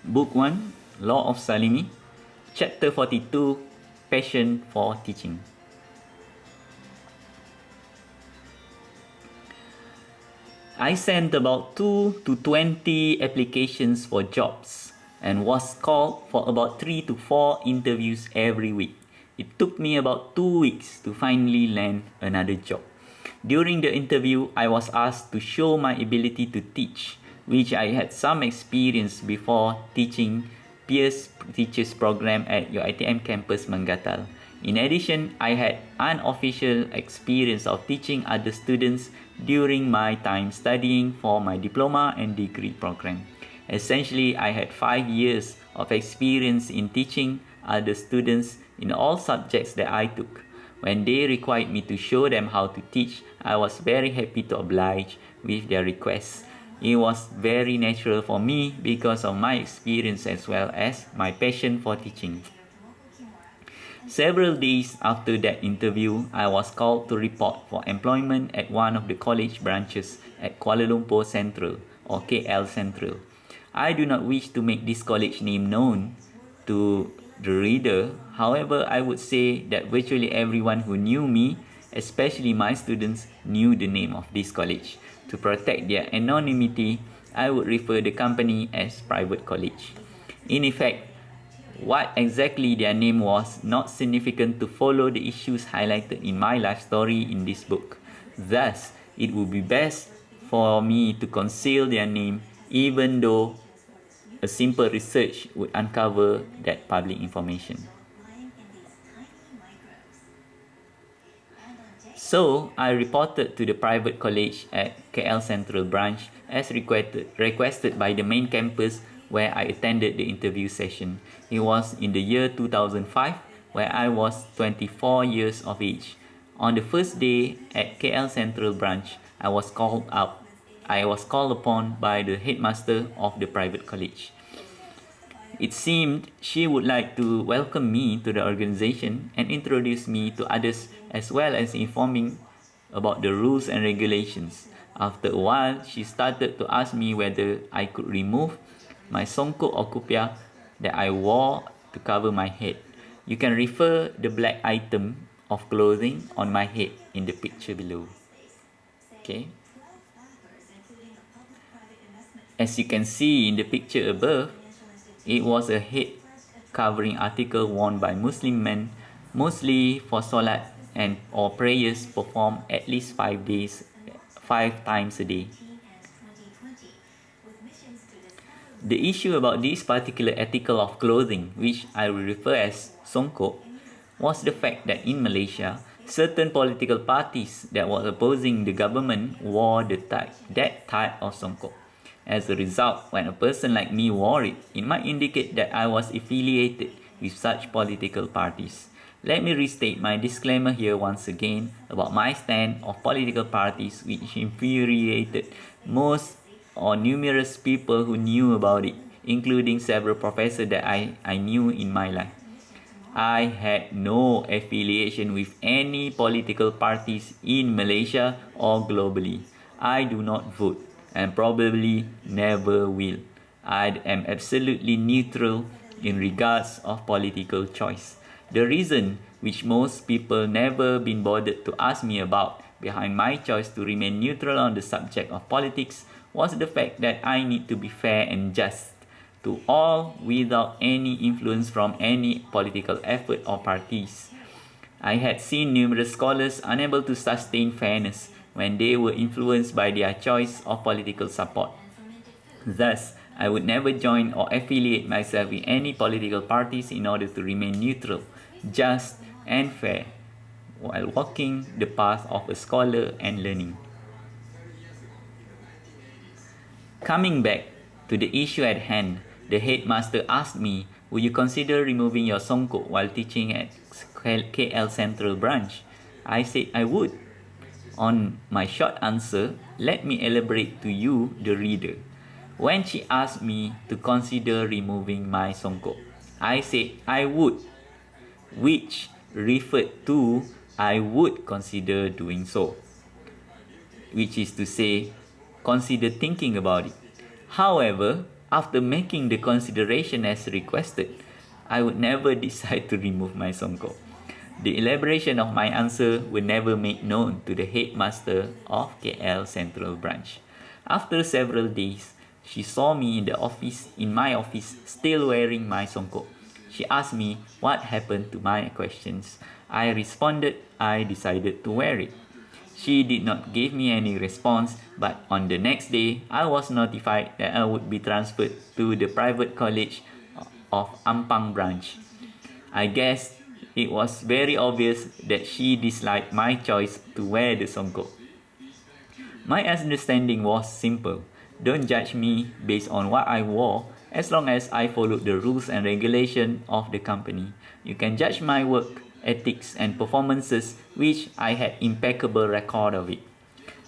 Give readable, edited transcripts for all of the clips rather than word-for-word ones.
Book 1, Law of Salimi, Chapter 42, Passion for Teaching. I sent about 2 to 20 applications for jobs and was called for about 3 to 4 interviews every week. It took me about 2 weeks to finally land another job. During the interview, I was asked to show my ability to teach, which I had some experience before teaching peers teachers program at UiTM campus Mangatal. In addition, I had unofficial experience of teaching other students during my time studying for my diploma and degree program. Essentially, I had 5 years of experience in teaching other students in all subjects that I took. When they required me to show them how to teach, I was very happy to oblige with their requests. It was very natural for me because of my experience as well as my passion for teaching. Several days after that interview, I was called to report for employment at one of the college branches at Kuala Lumpur Central or KL Central. I do not wish to make this college name known to the reader. However, I would say that virtually everyone who knew me, especially my students, knew the name of this college. To protect their anonymity, I would refer the company as private college. In effect, what exactly their name was not significant to follow the issues highlighted in my life story in this book. Thus, it would be best for me to conceal their name even though a simple research would uncover that public information. So, I reported to the private college at KL Central Branch as requested by the main campus where I attended the interview session. It was in the year 2005 where I was 24 years of age. On the first day at KL Central Branch, I was called upon by the headmaster of the private college. It seemed she would like to welcome me to the organization and introduce me to others as well as informing about the rules and regulations. After a while, she started to ask me whether I could remove my songkok or kupiah that I wore to cover my head. You can refer the black item of clothing on my head in the picture below. Okay. As you can see in the picture above, it was a head covering article worn by Muslim men, mostly for solat and or prayers performed at least 5 times a day. The issue about this particular article of clothing, which I will refer as songkok, was the fact that in Malaysia, certain political parties that were opposing the government wore that type of songkok. As a result, when a person like me wore it, it might indicate that I was affiliated with such political parties. Let me restate my disclaimer here once again about my stand of political parties which infuriated most or numerous people who knew about it, including several professors that I knew in my life. I had no affiliation with any political parties in Malaysia or globally. I do not vote and probably never will. I am absolutely neutral in regards of political choice. The reason which most people never been bothered to ask me about behind my choice to remain neutral on the subject of politics was the fact that I need to be fair and just to all without any influence from any political effort or parties. I had seen numerous scholars unable to sustain fairness when they were influenced by their choice of political support. Thus, I would never join or affiliate myself with any political parties in order to remain neutral, just, and fair while walking the path of a scholar and learning. Coming back to the issue at hand, the headmaster asked me, would you consider removing your songkok while teaching at KL Central Branch? I said I would. On my short answer, let me elaborate to you, the reader. When she asked me to consider removing my songkok, I said I would, which referred to I would consider doing so, which is to say, consider thinking about it. However, After making the consideration as requested, I would never decide to remove my songkok. The elaboration of my answer were never made known to the headmaster of KL Central Branch. After several days, she saw me in my office, still wearing my songkok. She asked me what happened to my questions. I responded I decided to wear it. She did not give me any response, but on the next day, I was notified that I would be transferred to the private college of Ampang branch. I guess it was very obvious that she disliked my choice to wear the songkok. My understanding was simple. Don't judge me based on what I wore as long as I followed the rules and regulations of the company. You can judge my work, ethics and performances, which I had impeccable record of it.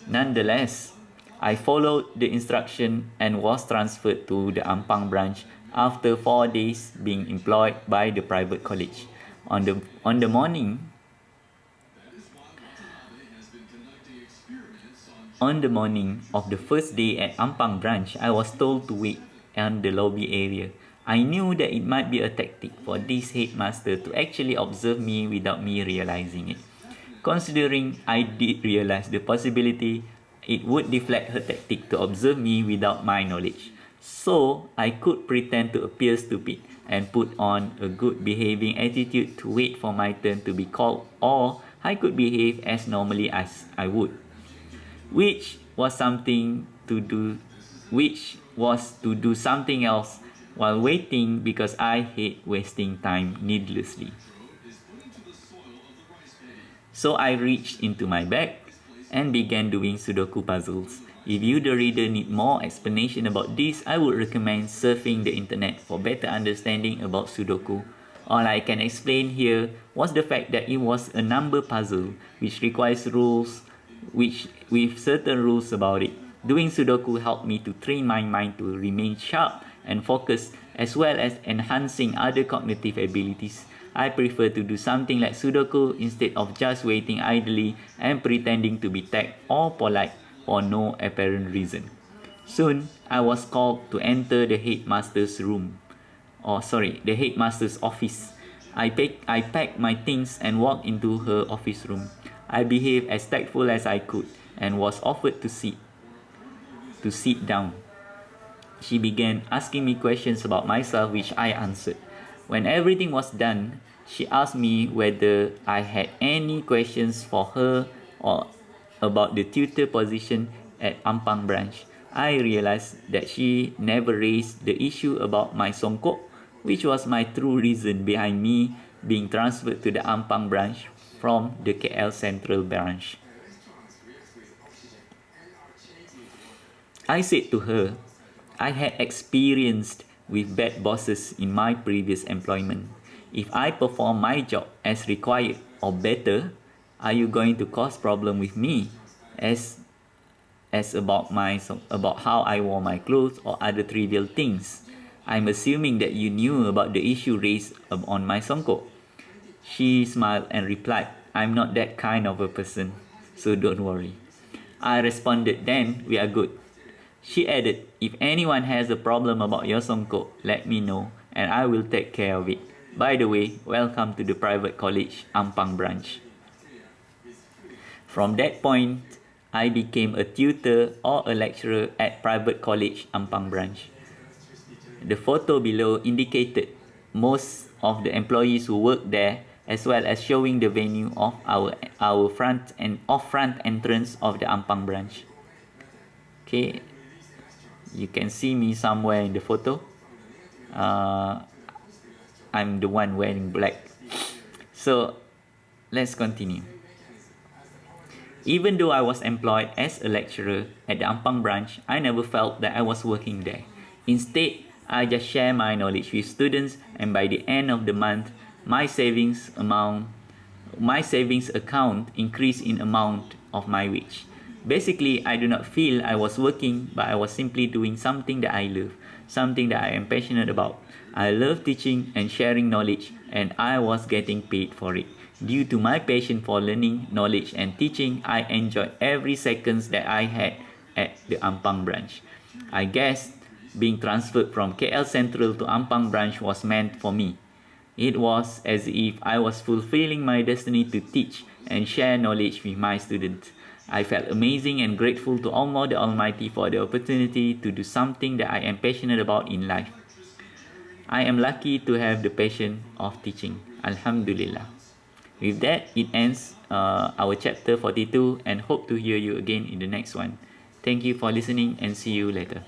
Nonetheless, I followed the instruction and was transferred to the Ampang branch after 4 days being employed by the private college. On the morning of the first day at Ampang branch, I was told to wait in the lobby area. I knew that it might be a tactic for this headmaster to actually observe me without me realizing it. Considering I did realize the possibility it would deflect her tactic to observe me without my knowledge. So I could pretend to appear stupid and put on a good behaving attitude to wait for my turn to be called, or I could behave as normally as I would, which was to do something else while waiting because I hate wasting time needlessly. So I reached into my bag and began doing Sudoku puzzles. If you, the reader, need more explanation about this, I would recommend surfing the internet for better understanding about Sudoku. All I can explain here was the fact that it was a number puzzle which requires rules, with certain rules about it. Doing Sudoku helped me to train my mind to remain sharp and focused, as well as enhancing other cognitive abilities. I prefer to do something like Sudoku instead of just waiting idly and pretending to be tech or polite for no apparent reason. Soon, I was called to enter the headmaster's office. I packed my things and walked into her office room. I behaved as tactful as I could and was offered to sit down. She began asking me questions about myself, which I answered. When everything was done, she asked me whether I had any questions for her or about the tutor position at Ampang branch. I realized that she never raised the issue about my songkok, which was my true reason behind me being transferred to the Ampang branch from the KL Central branch. I said to her, I had experienced with bad bosses in my previous employment. If I perform my job as required or better, are you going to cause problem with me as about how I wore my clothes or other trivial things? I'm assuming that you knew about the issue raised on my songkok. She smiled and replied, I'm not that kind of a person, so don't worry. I responded, then we are good. She added, if anyone has a problem about your songkok, let me know and I will take care of it. By the way, welcome to the private college, Ampang branch. From that point, I became a tutor or a lecturer at private college, Ampang branch. The photo below indicated most of the employees who worked there, as well as showing the venue of our front entrance of the Ampang branch. Okay, you can see me somewhere in the photo. I'm the one wearing black. So let's continue. Even though I was employed as a lecturer at the Ampang branch, I never felt that I was working there. Instead, I just share my knowledge with students, and by the end of the month, my savings account increased in amount of my wage. Basically, I do not feel I was working, but I was simply doing something that I love, something that I am passionate about. I love teaching and sharing knowledge, and I was getting paid for it. Due to my passion for learning, knowledge, and teaching, I enjoyed every second that I had at the Ampang branch. I guess being transferred from KL Central to Ampang branch was meant for me. It was as if I was fulfilling my destiny to teach and share knowledge with my students. I felt amazing and grateful to Allah the Almighty for the opportunity to do something that I am passionate about in life. I am lucky to have the passion of teaching. Alhamdulillah. With that, it ends our chapter 42 and hope to hear you again in the next one. Thank you for listening and see you later.